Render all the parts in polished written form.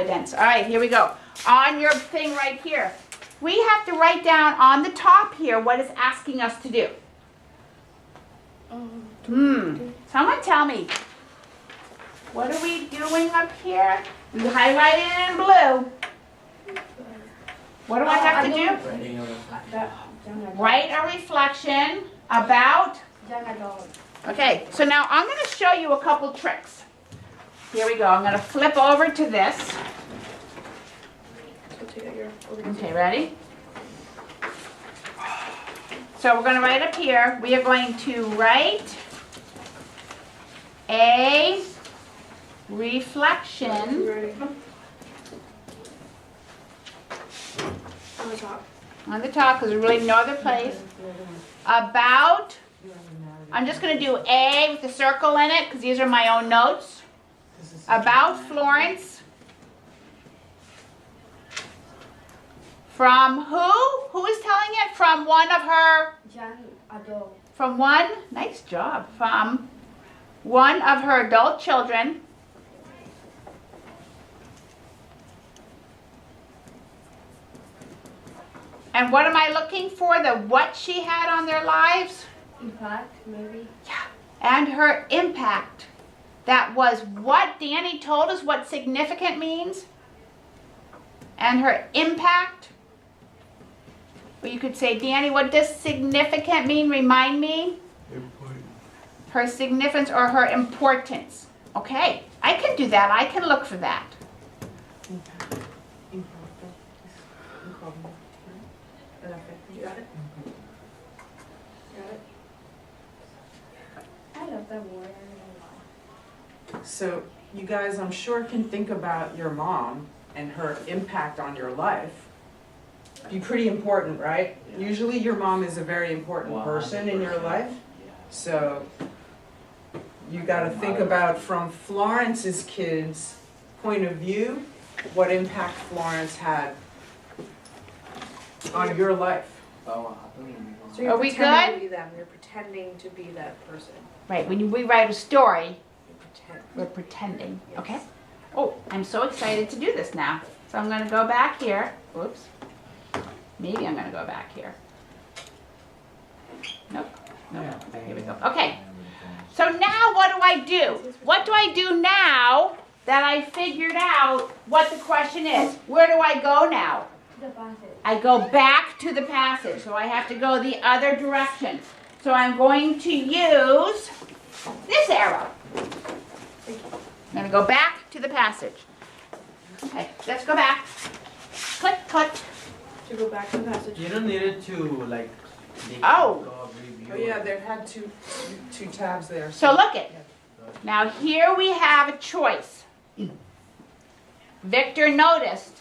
evidence. All right, here we go. On your thing right here, we have to write down on the top here what it's asking us to do. Someone tell me. What are we doing up here? We highlight it in blue. What do I have to do? Write a reflection about. Okay, so now I'm going to show you a couple tricks. Here we go. I'm going to flip over to this. Okay, ready? So we're going to write up here. We are going to write a reflection on the top because there's really no other place about. I'm just going to do A with the circle in it because these are my own notes. About Florence. From who? Who is telling it? From one of her. From one. Nice job. From one of her adult children. And what am I looking for? The what she had on their lives? Impact, maybe. Yeah. And her impact. That was what Danny told us what significant means. And her impact. Or you could say, Danny, what does significant mean? Remind me. Important. Her significance or her importance. Okay, I can do that. I can look for that. You got it? Got it? I love that word. So you guys, I'm sure, can think about your mom and her impact on your life. Be pretty important, right? Yeah. Usually your mom is a very important person in your life. So you got to think about from Florence's kids' point of view, what impact Florence had on your life. So Are we pretending good? to be them. You're pretending to be that person. Right, when we write a story, You pretend. we're pretending, Yes. okay? Oh, I'm so excited to do this now. So I'm gonna go back here. Whoops. Maybe I'm gonna go back here. Nope. Nope. Here we go. Okay. So now what do I do? What do I do now that I figured out what the question is? Where do I go now? The passage. I go back to the passage, so I have to go the other direction. So I'm going to use this arrow. I'm going to go back to the passage. Okay, let's go back. Click, click. To go back to the passage. You don't need it to like. Oh. Oh yeah, they had two tabs there. So look it. Now here we have a choice. Victor noticed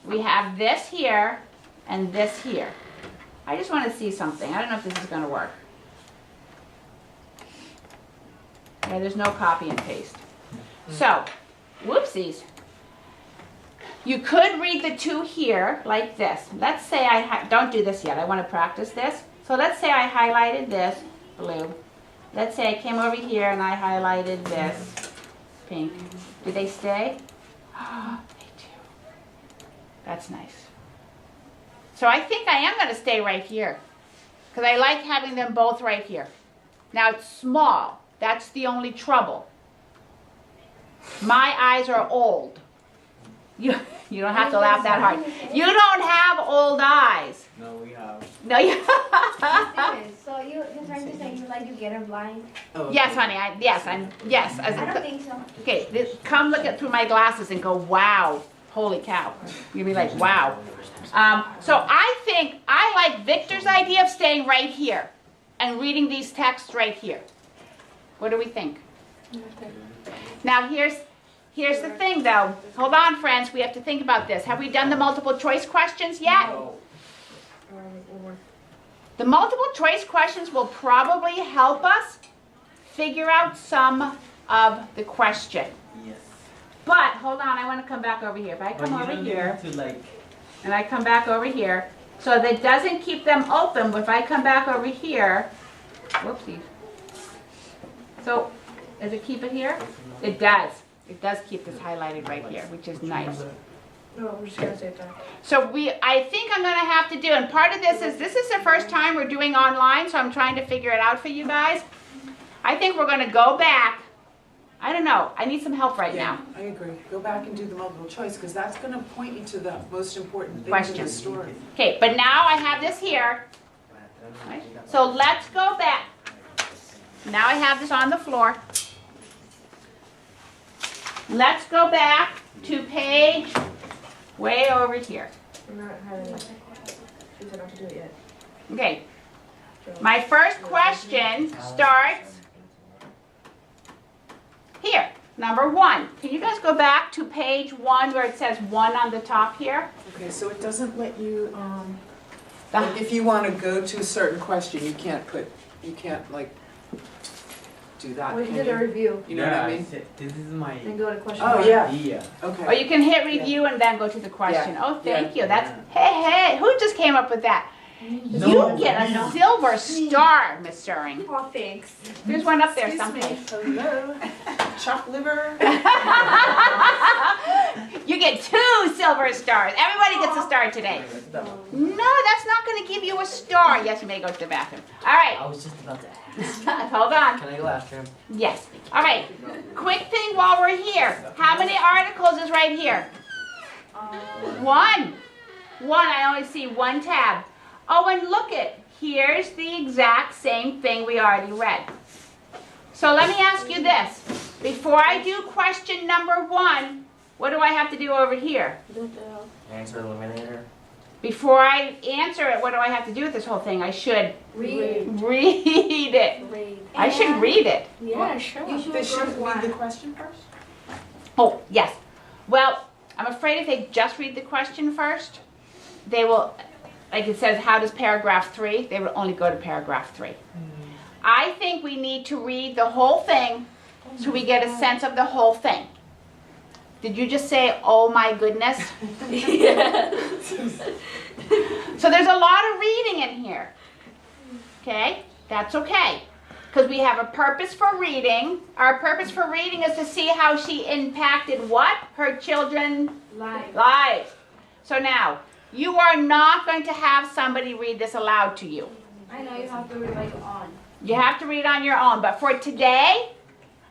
we have this here and this here. I just want to see something. I don't know if this is going to work. Yeah, there's no copy and paste. So, whoopsies. You could read the two here like this. Let's say don't do this yet. I want to practice this. So let's say I highlighted this blue. Let's say I came over here and I highlighted this pink. Do they stay? They do. That's nice. So I think I am going to stay right here because I like having them both right here. Now it's small. That's the only trouble. My eyes are old. You don't have to laugh that hard. You don't have old eyes. No, we have. No, you. So you're trying to say you like to get her blind? Oh, Yes, honey. Yes. I don't think so. Okay, come look at through my glasses and go, wow, holy cow. You'll be like, wow. So I think I like Victor's idea of staying right here and reading these texts right here. What do we think? Now here's the thing though. Hold on, friends. We have to think about this. Have we done the multiple choice questions yet? No. The multiple choice questions will probably help us figure out some of the question. Yes. But hold on, I want to come back over here. If I come over here To like. and I come back over here, so that doesn't keep them open. If I come back over here, whoopsies. So does it keep it here? It does. It does keep this highlighted right here, which is nice. No, we're just gonna say that. So I think I'm gonna have to do, and part of this is the first time we're doing online, so I'm trying to figure it out for you guys. I think we're gonna go back. I don't know, I need some help right Yeah, now. I agree. Go back and do the multiple choice, because that's gonna point you to the most important things in the Questions. story. Okay, but now I have this here. Right? So let's go back. Now I have this on the floor. Let's go back to page way over here. We're not having it. She said not to do it yet. Okay, my first question starts here. Number 1. Can you guys go back to page 1 where it says 1 on the top here? Okay, so it doesn't let you, like if you want to go to a certain question, you can't like do that, We can did a you? review. You know what I mean? This is my Then go to question Oh, one. yeah. idea. Or Okay. you can hit review and then go to the question. Yeah. Oh, thank Yeah. you. That's, hey, who just came up with that? No, You get no. a silver star, Miss Suring. Oh, thanks. There's one up there Excuse me. someplace. Hello. Chop liver. You get 2 silver stars. Everybody gets a star today. No, that's not going to give you a star. Yes, you may go to the bathroom. All right, I was just about to ask. hold on. Can I go after him? Yes. All right. Quick thing while we're here. How many articles is right here? 1. I only see 1 tab. Oh, and look it. Here's the exact same thing we already read. So let me ask you this. Before I do question number 1, what do I have to do over here? Answer eliminator. Before I answer it, what do I have to do with this whole thing? I should Read. read it. Read. I should read it. Yeah, sure. You should They go should to read the one. question first? Oh, yes. Well, I'm afraid if they just read the question first, they will, like it says, how does paragraph 3? They will only go to paragraph 3. I think we need to read the whole thing so we get a sense of the whole thing. Did you just say, oh my goodness? So there's a lot of reading in here. Okay? That's okay. Because we have a purpose for reading. Our purpose for reading is to see how she impacted what? Her children's Live. lives. So now, you are not going to have somebody read this aloud to you. I know you have to read like on. You have to read on your own. But for today,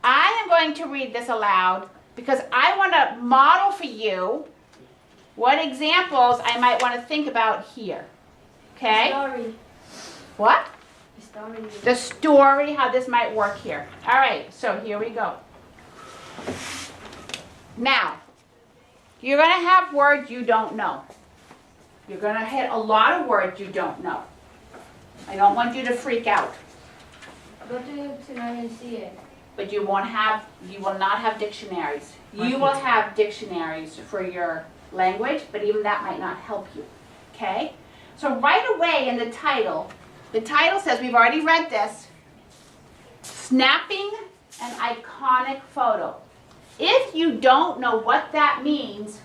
I am going to read this aloud because I want to model for you what examples I might want to think about here. Okay? Story. What? Story. The story, how this might work here. All right, so here we go. Now, you're going to have words you don't know. You're going to hit a lot of words you don't know. I don't want you to freak out. Go to tonight and see it. But you will not have dictionaries. You will have dictionaries for your language, but even that might not help you. Okay? So right away in the title says, we've already read this, snapping an iconic photo. If you don't know what that means,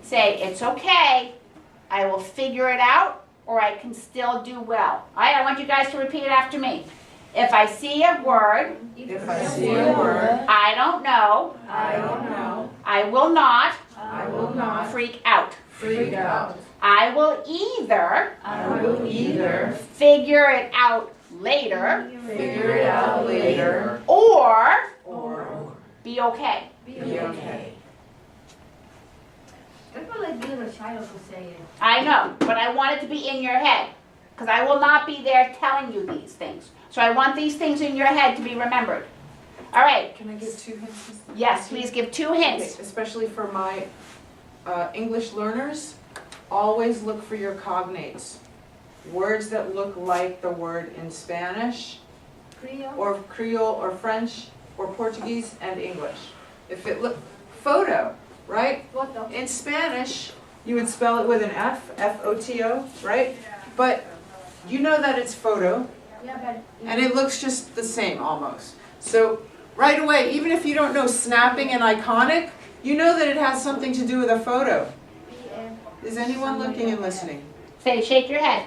say, it's okay, I will figure it out, or I can still do well. All right, I want you guys to repeat it after me. If I see a word, If I see a word, I don't know, I don't know, I will not I will not freak out. freak out. I will either I will either figure it out later figure it out later or or be okay. be okay. I feel like being a child to say it. I know, but I want it to be in your head because I will not be there telling you these things. So I want these things in your head to be remembered. All right. Can I give 2 hints? Yes, please give 2 hints. Okay, especially for my English learners, always look for your cognates. Words that look like the word in Spanish, or Creole, or French, or Portuguese, and English. If it look, photo, right? What the? In Spanish, you would spell it with an F, F-O-T-O, right? But you know that it's photo, Yeah, but. and it looks just the same almost. So right away, even if you don't know snapping and iconic, you know that it has something to do with a photo. Is anyone looking and listening? Say, shake your head.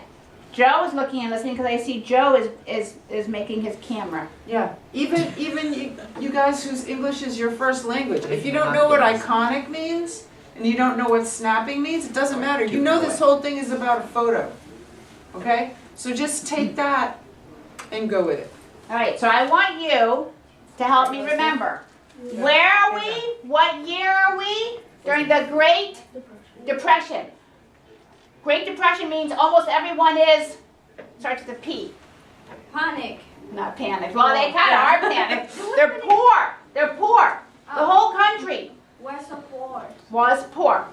Joe is looking and listening because I see Joe is making his camera. Yeah, even you guys whose English is your first language, if you don't know what iconic means, and you don't know what snapping means, it doesn't matter. You know this whole thing is about a photo, okay? So just take that and go with it. All right, so I want you to help me remember. Where are we? What year are we? During the Great Depression. Great Depression means almost everyone starts with a P. Panic. Not panic. Well, they kind of are panicked. They're poor. They're poor. The whole country We're so poor. was poor.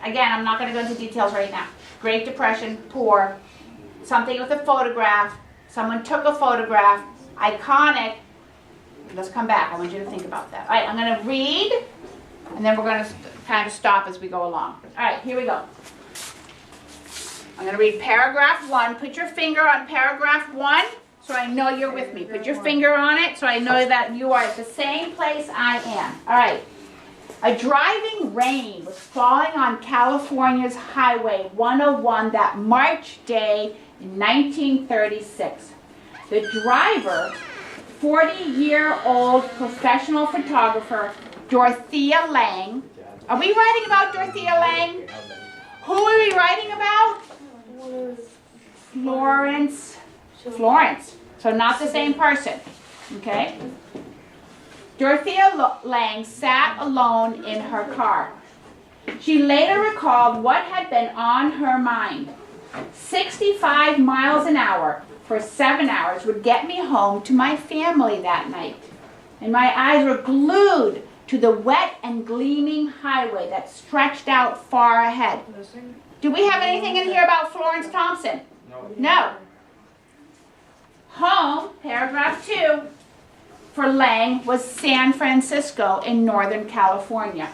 Again, I'm not going to go into details right now. Great Depression, poor. Something with a photograph. Someone took a photograph. Iconic. Let's come back. I want you to think about that. All right, I'm going to read, and then we're going to kind of stop as we go along. All right, here we go. I'm going to read paragraph 1. Put your finger on paragraph 1 so I know you're with me. Put your finger on it so I know that you are at the same place I am. All right. A driving rain was falling on California's Highway 101 that March day in 1936. The driver, 40-year-old professional photographer Dorothea Lange. Are we writing about Dorothea Lange? Who are we writing about? Florence. So not the same person. Okay? Dorothea Lange sat alone in her car. She later recalled what had been on her mind. 65 miles an hour for 7 hours would get me home to my family that night. And my eyes were glued to the wet and gleaming highway that stretched out far ahead. Do we have anything in here about Florence Thompson? No. Home, paragraph 2, for Lange was San Francisco in Northern California.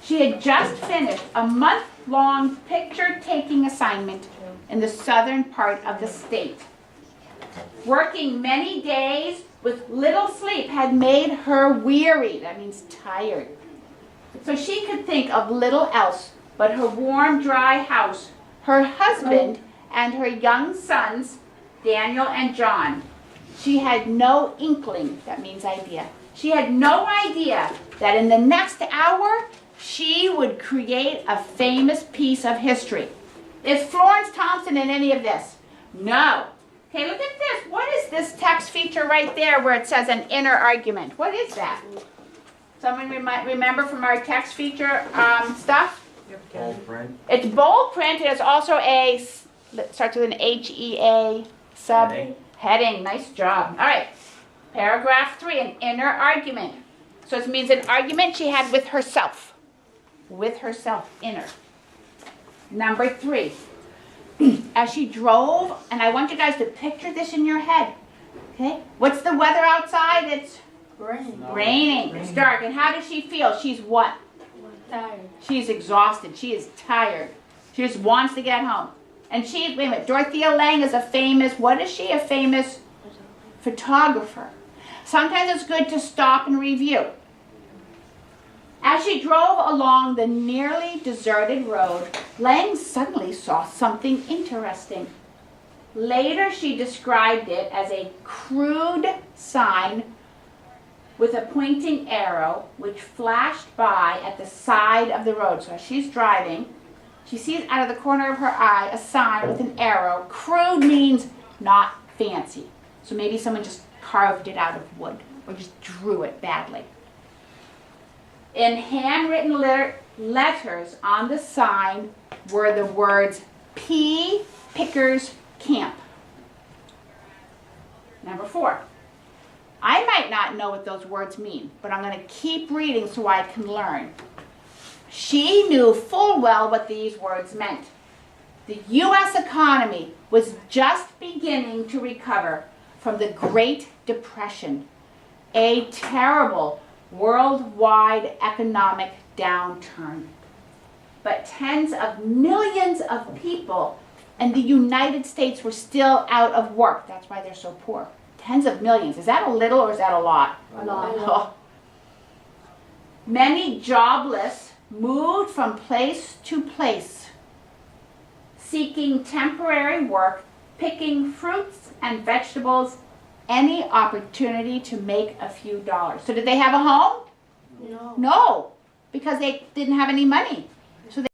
She had just finished a month-long picture-taking assignment in the southern part of the state. Working many days with little sleep had made her weary. That means tired. So she could think of little else but her warm, dry house, her husband, and her young sons, Daniel and John. She had no inkling, that means idea. She had no idea that in the next hour, she would create a famous piece of history. Is Florence Thompson in any of this? No. Okay, look at this. What is this text feature right there where it says an inner argument? What is that? Someone remember from our text feature stuff? Bold print. It's bold print. It is also it starts with an HEA heading. Nice job. All right. Paragraph 3, an inner argument. So it means an argument she had with herself. With herself, inner. Number 3. As she drove, and I want you guys to picture this in your head. Okay? What's the weather outside? It's raining. It's dark. And how does she feel? She's what? Tired. She's exhausted. She is tired. She just wants to get home. And wait a minute, Dorothea Lange is a famous, what is she? A famous photographer. Sometimes it's good to stop and review. As she drove along the nearly deserted road, Lange suddenly saw something interesting. Later, she described it as a crude sign with a pointing arrow which flashed by at the side of the road. So as she's driving, she sees out of the corner of her eye a sign with an arrow. Crude means not fancy. So maybe someone just carved it out of wood or just drew it badly. In handwritten letters on the sign were the words P. Pickers Camp. Number 4. I might not know what those words mean, but I'm going to keep reading so I can learn. She knew full well what these words meant. The U.S. economy was just beginning to recover from the Great Depression, a terrible worldwide economic downturn. But tens of millions of people in the United States were still out of work. That's why they're so poor. Tens of millions. Is that a little or is that a lot? A lot. Oh. Many jobless moved from place to place, seeking temporary work picking fruits and vegetables any opportunity to make a few dollars. So did they have a home? No. No, because they didn't have any money.